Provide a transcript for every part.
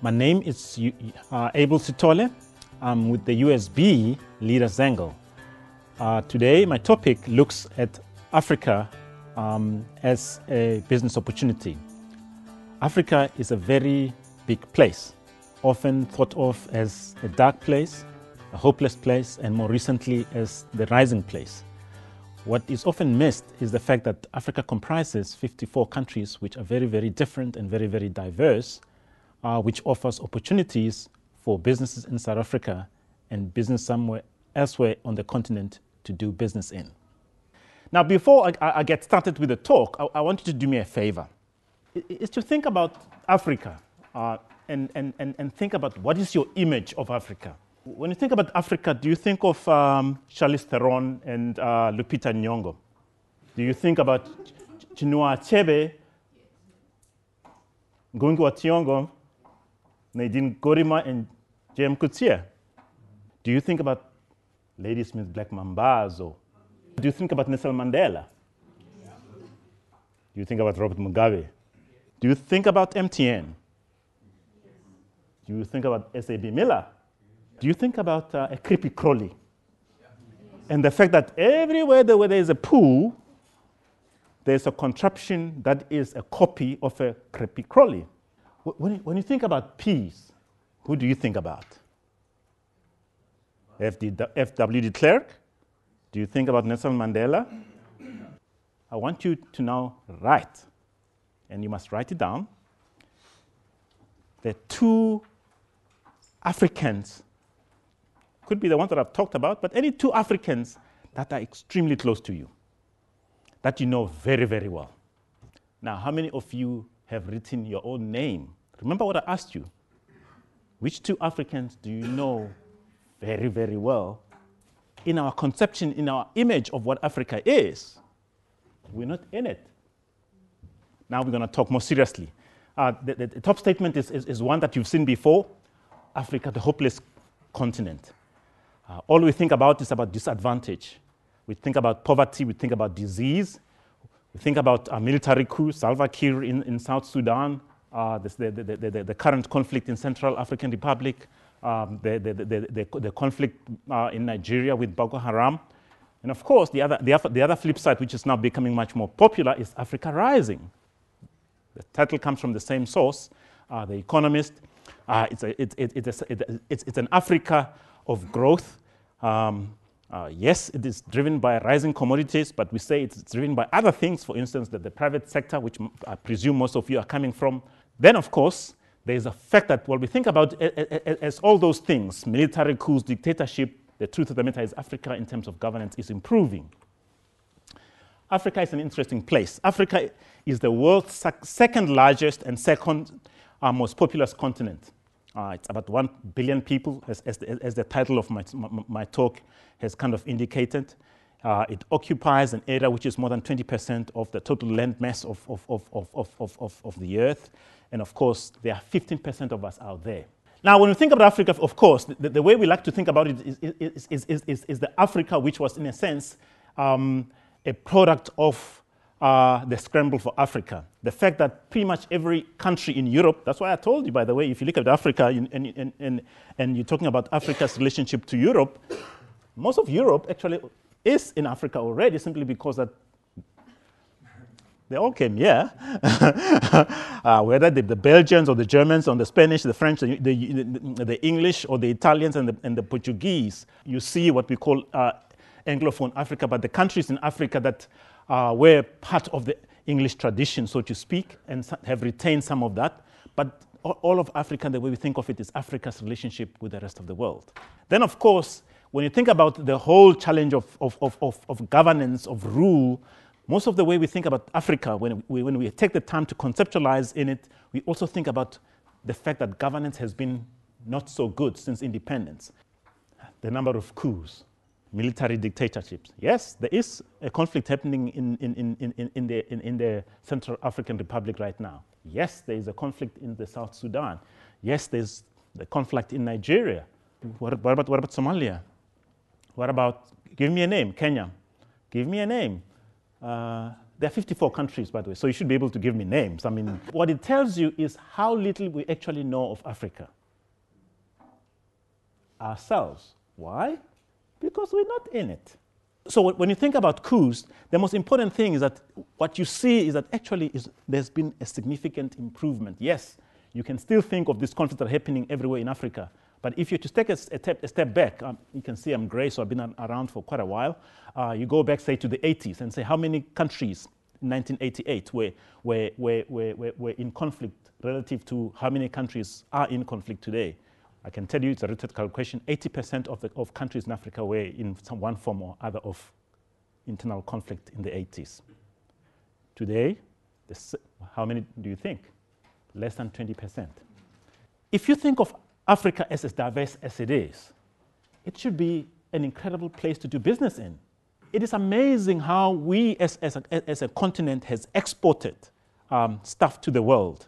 My name is Abel Sithole. I'm with the USB Leaders Angle. Today, my topic looks at Africa as a business opportunity. Africa is a very big place, often thought of as a dark place, a hopeless place, and more recently as the rising place. What is often missed is the fact that Africa comprises 54 countries which are very, very different and very, very diverse, which offers opportunities for businesses in South Africa and business somewhere elsewhere on the continent to do business in. Now, before I get started with the talk, I want you to do me a favor. It's to think about Africa and think about what is your image of Africa. When you think about Africa, do you think of Charlize Theron and Lupita Nyong'o? Do you think about Chinua Achebe, Ngungi wa Thiong'o, Nadine Gordimer, and J.M. Coetzee? Do you think about Ladysmith Black Mambazo? Do you think about Nelson Mandela? Do you think about Robert Mugabe? Do you think about MTN? Do you think about S.A.B. Miller? Do you think about a creepy crawly? And the fact that everywhere where there is a pool, there's a contraption that is a copy of a creepy crawly. When you think about peace, who do you think about? F.W. de Klerk? Do you think about Nelson Mandela? I want you to now write, and you must write it down. There are two Africans, could be the ones that I've talked about, but any two Africans that are extremely close to you, that you know very, very well. Now, how many of you have written your own name? Remember what I asked you. Which two Africans do you know very, very well? In our conception, in our image of what Africa is, we're not in it. Now we're going to talk more seriously. The top statement is one that you've seen before. Africa, the hopeless continent. All we think about is about disadvantage. We think about poverty, we think about disease, we think about a military coup, Salva Kiir in South Sudan, the current conflict in Central African Republic, the conflict in Nigeria with Boko Haram. And of course, the other flip side, which is now becoming much more popular, is Africa Rising. The title comes from the same source, the Economist. It's an Africa of growth. Yes, it is driven by rising commodities, but we say it's driven by other things, for instance, the private sector, which I presume most of you are coming from. Then, of course, there is a fact that what we think about as all those things, military coups, dictatorship, the truth of the matter is Africa, in terms of governance, is improving. Africa is an interesting place. Africa is the world's second largest and second most populous continent. It's about 1 billion people, as the title of my talk has kind of indicated. It occupies an area which is more than 20% of the total land mass of the earth. And of course, there are 15% of us out there. Now, when we think about Africa, of course, the way we like to think about it is the Africa which was, in a sense, a product of the scramble for Africa. The fact that pretty much every country in Europe, that's why I told you, by the way, if you look at Africa and you're talking about Africa's relationship to Europe, most of Europe actually is in Africa already, simply because that they all came here. Whether the Belgians or the Germans or the Spanish, the French, the English or the Italians and the Portuguese, you see what we call Anglophone Africa, but the countries in Africa that were part of the English tradition, so to speak, and have retained some of that. But all of Africa, the way we think of it, is Africa's relationship with the rest of the world. Then, of course, when you think about the whole challenge of governance, of rule, most of the way we think about Africa, when we take the time to conceptualize in it, we also think about the fact that governance has been not so good since independence. The number of coups, military dictatorships. Yes, there is a conflict happening in the Central African Republic right now. Yes, there is a conflict in the South Sudan. Yes, there's the conflict in Nigeria. What about Somalia? What about, give me a name, Kenya. Give me a name. There are 54 countries, by the way, so you should be able to give me names. I mean, what it tells you is how little we actually know of Africa ourselves. Why? Because we're not in it. So when you think about coups, the most important thing is that what you see is that actually there's been a significant improvement. Yes, you can still think of these conflicts that are happening everywhere in Africa, but if you to take a step back, you can see I'm grey, so I've been around for quite a while. You go back, say, to the 80s and say how many countries in 1988 were in conflict relative to how many countries are in conflict today. I can tell you it's a rhetorical question. 80% of countries in Africa were in one form or other of internal conflict in the 80s. Today, how many do you think? Less than 20%. If you think of Africa as diverse as it is, it should be an incredible place to do business in. It is amazing how we as a continent has exported stuff to the world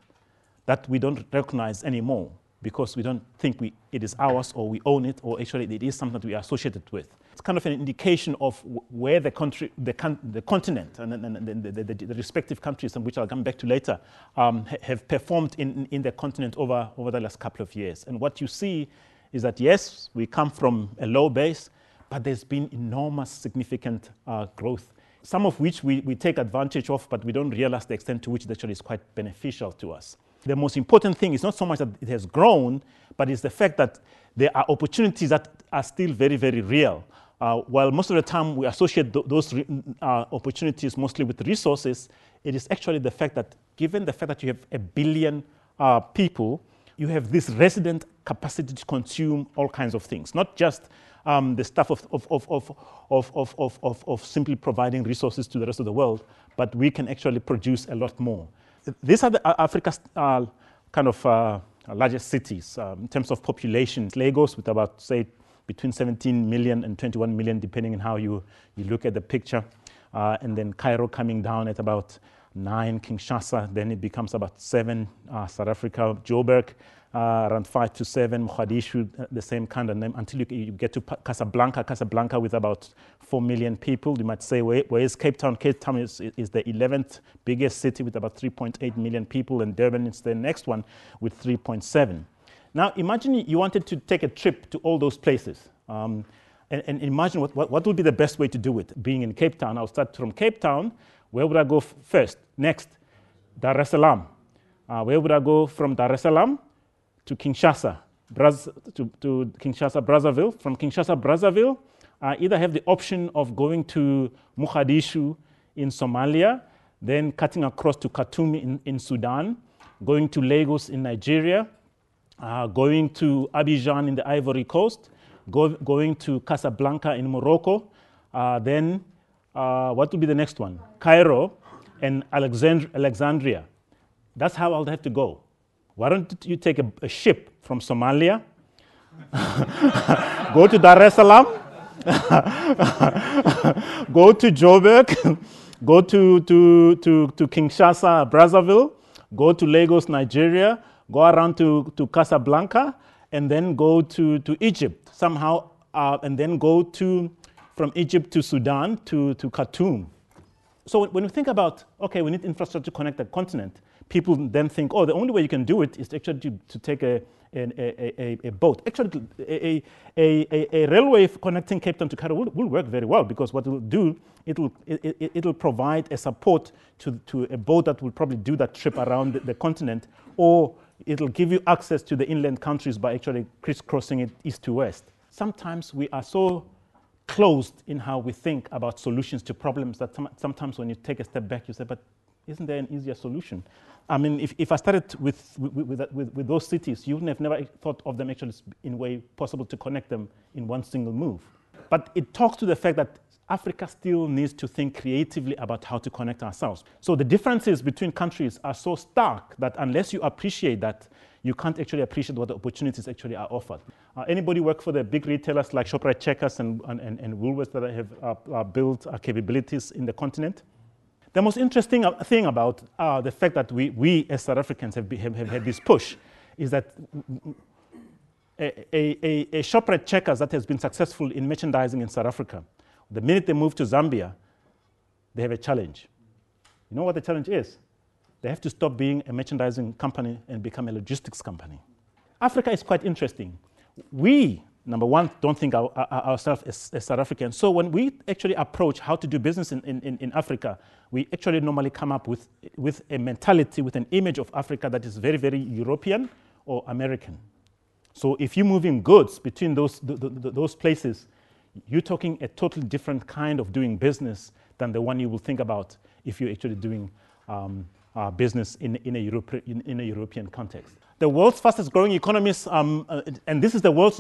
that we don't recognize anymore, because we don't think it is ours or we own it, or actually it is something that we are associated with. It's kind of an indication of where the continent and the respective countries, which I'll come back to later, have performed in the continent over the last couple of years. And what you see is that, yes, we come from a low base, but there's been enormous, significant growth, some of which we take advantage of, but we don't realize the extent to which it actually is quite beneficial to us. The most important thing is not so much that it has grown, but it's the fact that there are opportunities that are still very, very real. While most of the time we associate those opportunities mostly with resources, it is actually the fact that, given the fact that you have 1 billion people, you have this resident capacity to consume all kinds of things, not just the stuff of simply providing resources to the rest of the world, but we can actually produce a lot more. These are Africa's kind of largest cities in terms of population. Lagos with about, say, between 17 million and 21 million, depending on how you look at the picture. And then Cairo coming down at about 9, Kinshasa, then it becomes about 7, South Africa, Joburg, around 5 to 7, Mogadishu, the same kind of name, until you get to Casablanca with about 4 million people. You might say, where is Cape Town? Cape Town is the 11th biggest city with about 3.8 million people, and Durban is the next one with 3.7. Now, imagine you wanted to take a trip to all those places. And imagine what would be the best way to do it. Being in Cape Town, I'll start from Cape Town. Where would I go first? Next, Dar es Salaam. Where would I go from Dar es Salaam to Kinshasa, to Kinshasa, Brazzaville? From Kinshasa, Brazzaville, I either have the option of going to Mogadishu in Somalia, then cutting across to Khartoum in Sudan, going to Lagos in Nigeria, going to Abidjan in the Ivory Coast, going to Casablanca in Morocco, then what will be the next one? Cairo and Alexandria. That's how I'll have to go. Why don't you take a ship from Somalia, go to Dar es Salaam, go to Joburg, go to Kinshasa, Brazzaville, go to Lagos, Nigeria, go around to Casablanca, and then go to Egypt somehow, and then go from Egypt to Sudan to Khartoum. So when we think about, okay, we need infrastructure to connect the continent, people then think, oh, the only way you can do it is actually to take a boat. Actually, a railway connecting Cape Town to Cairo will work very well, because what it will do, it'll provide a support to a boat that will probably do that trip around the continent, or it'll give you access to the inland countries by actually crisscrossing it east to west. Sometimes we are so closed in how we think about solutions to problems that sometimes when you take a step back, you say, but isn't there an easier solution? I mean, if I started with those cities, you wouldn't have never thought of them actually in a way possible to connect them in one single move. But it talks to the fact that Africa still needs to think creatively about how to connect ourselves. So the differences between countries are so stark that unless you appreciate that, you can't actually appreciate what the opportunities actually are offered. Anybody work for the big retailers like Shoprite, Checkers, and Woolworths that have built capabilities in the continent? The most interesting thing about the fact that we as South Africans have had this push is that a Shoprite, Checkers that has been successful in merchandising in South Africa, the minute they move to Zambia, they have a challenge. You know what the challenge is? They have to stop being a merchandising company and become a logistics company. Africa is quite interesting. We, number one, don't think ourselves as South Africans. So when we actually approach how to do business in Africa, we actually normally come up with a mentality, with an image of Africa that is very, very European or American. So if you're moving goods between those places, you're talking a totally different kind of doing business than the one you will think about if you're actually doing business in a European context. The world's fastest growing economies, and this is the world's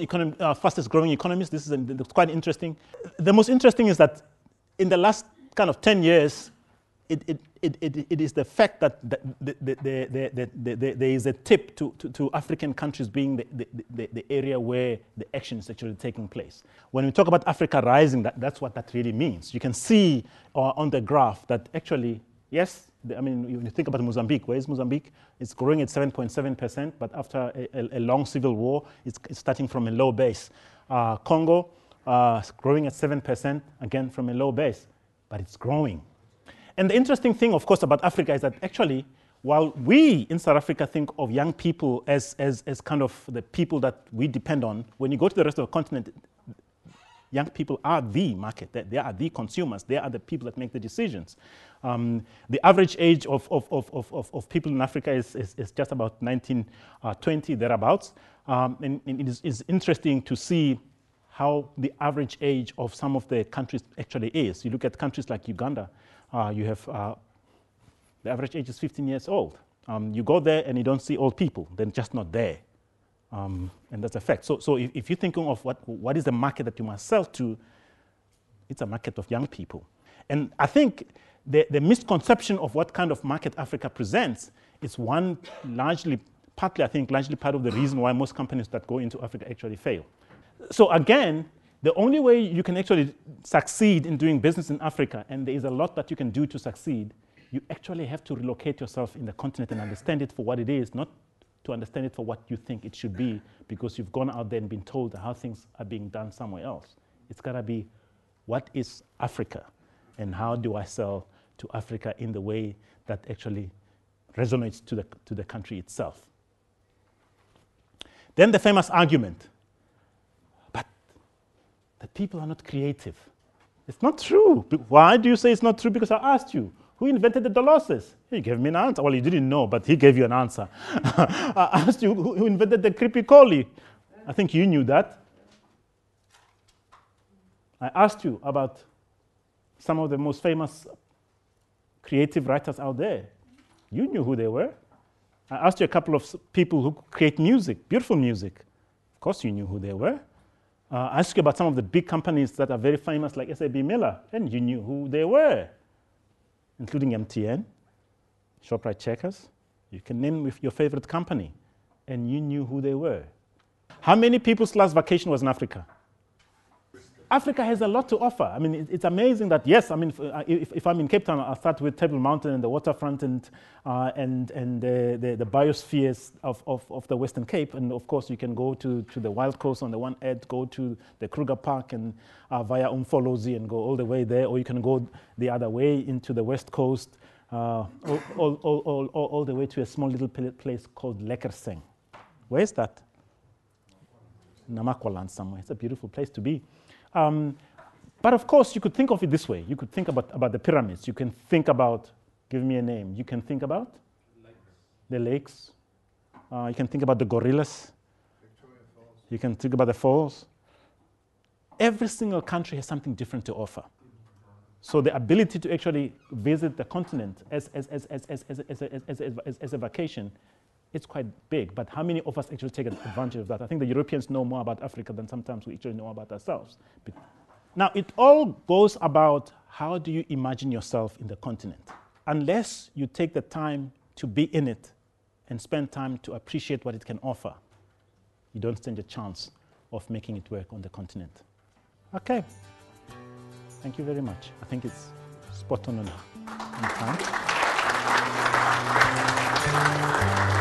fastest growing economies. This is quite interesting. The most interesting is that in the last kind of 10 years, it is the fact that there is a tip to African countries being the area where the action is actually taking place. When we talk about Africa rising, that's what that really means. You can see on the graph that actually, yes, I mean, when you think about Mozambique, where is Mozambique? It's growing at 7.7%, but after a long civil war, it's starting from a low base. Congo is growing at 7%, again from a low base, but it's growing. And the interesting thing, of course, about Africa is that actually, while we in South Africa think of young people as kind of the people that we depend on, when you go to the rest of the continent, young people are the market. They are the consumers. They are the people that make the decisions. The average age of people in Africa is just about 19, 20, thereabouts. And it is interesting to see how the average age of some of the countries actually is. You look at countries like Uganda, you have the average age is 15 years old. You go there and you don't see old people. They're just not there. And that's a fact. So if you're thinking of what is the market that you must sell to, it's a market of young people. And I think the misconception of what kind of market Africa presents is one largely part of the reason why most companies that go into Africa actually fail. So again, the only way you can actually succeed in doing business in Africa, and there is a lot that you can do to succeed, you actually have to relocate yourself in the continent and understand it for what it is, not to understand it for what you think it should be, because you've gone out there and been told how things are being done somewhere else. It's got to be, what is Africa, and how do I sell to Africa in the way that actually resonates to the country itself. Then the famous argument, but the people are not creative. It's not true. Why do you say it's not true? Because I asked you, who invented the Dolores? He gave me an answer. Well, he didn't know, but he gave you an answer. I asked you, who invented the creepy crawly? I think you knew that. I asked you about some of the most famous creative writers out there. You knew who they were. I asked you a couple of people who create music, beautiful music. Of course you knew who they were. I asked you about some of the big companies that are very famous, like S.A.B. Miller, and you knew who they were, including MTN, Shoprite Checkers. You can name your favorite company, and you knew who they were. How many people's last vacation was in Africa? Africa has a lot to offer. I mean, it's amazing that, yes, I mean, if I'm in Cape Town, I'll start with Table Mountain and the waterfront and the biospheres of the Western Cape. And of course, you can go to the Wild Coast on the one end, go to the Kruger Park and via Umfolozi and go all the way there, or you can go the other way into the West Coast, all the way to a small little place called Lekkerseng. Where is that? Namakwaland somewhere. It's a beautiful place to be. But of course, you could think of it this way. You could think about the pyramids. You can think about, give me a name. You can think about the lakes. You can think about the gorillas. You can think about the falls. Every single country has something different to offer. So the ability to actually visit the continent as a vacation, it's quite big. But how many of us actually take advantage of that? I think the Europeans know more about Africa than sometimes we actually know about ourselves. Now, it all goes about how do you imagine yourself in the continent. Unless you take the time to be in it and spend time to appreciate what it can offer, you don't stand a chance of making it work on the continent. Okay. Thank you very much. I think it's spot on time.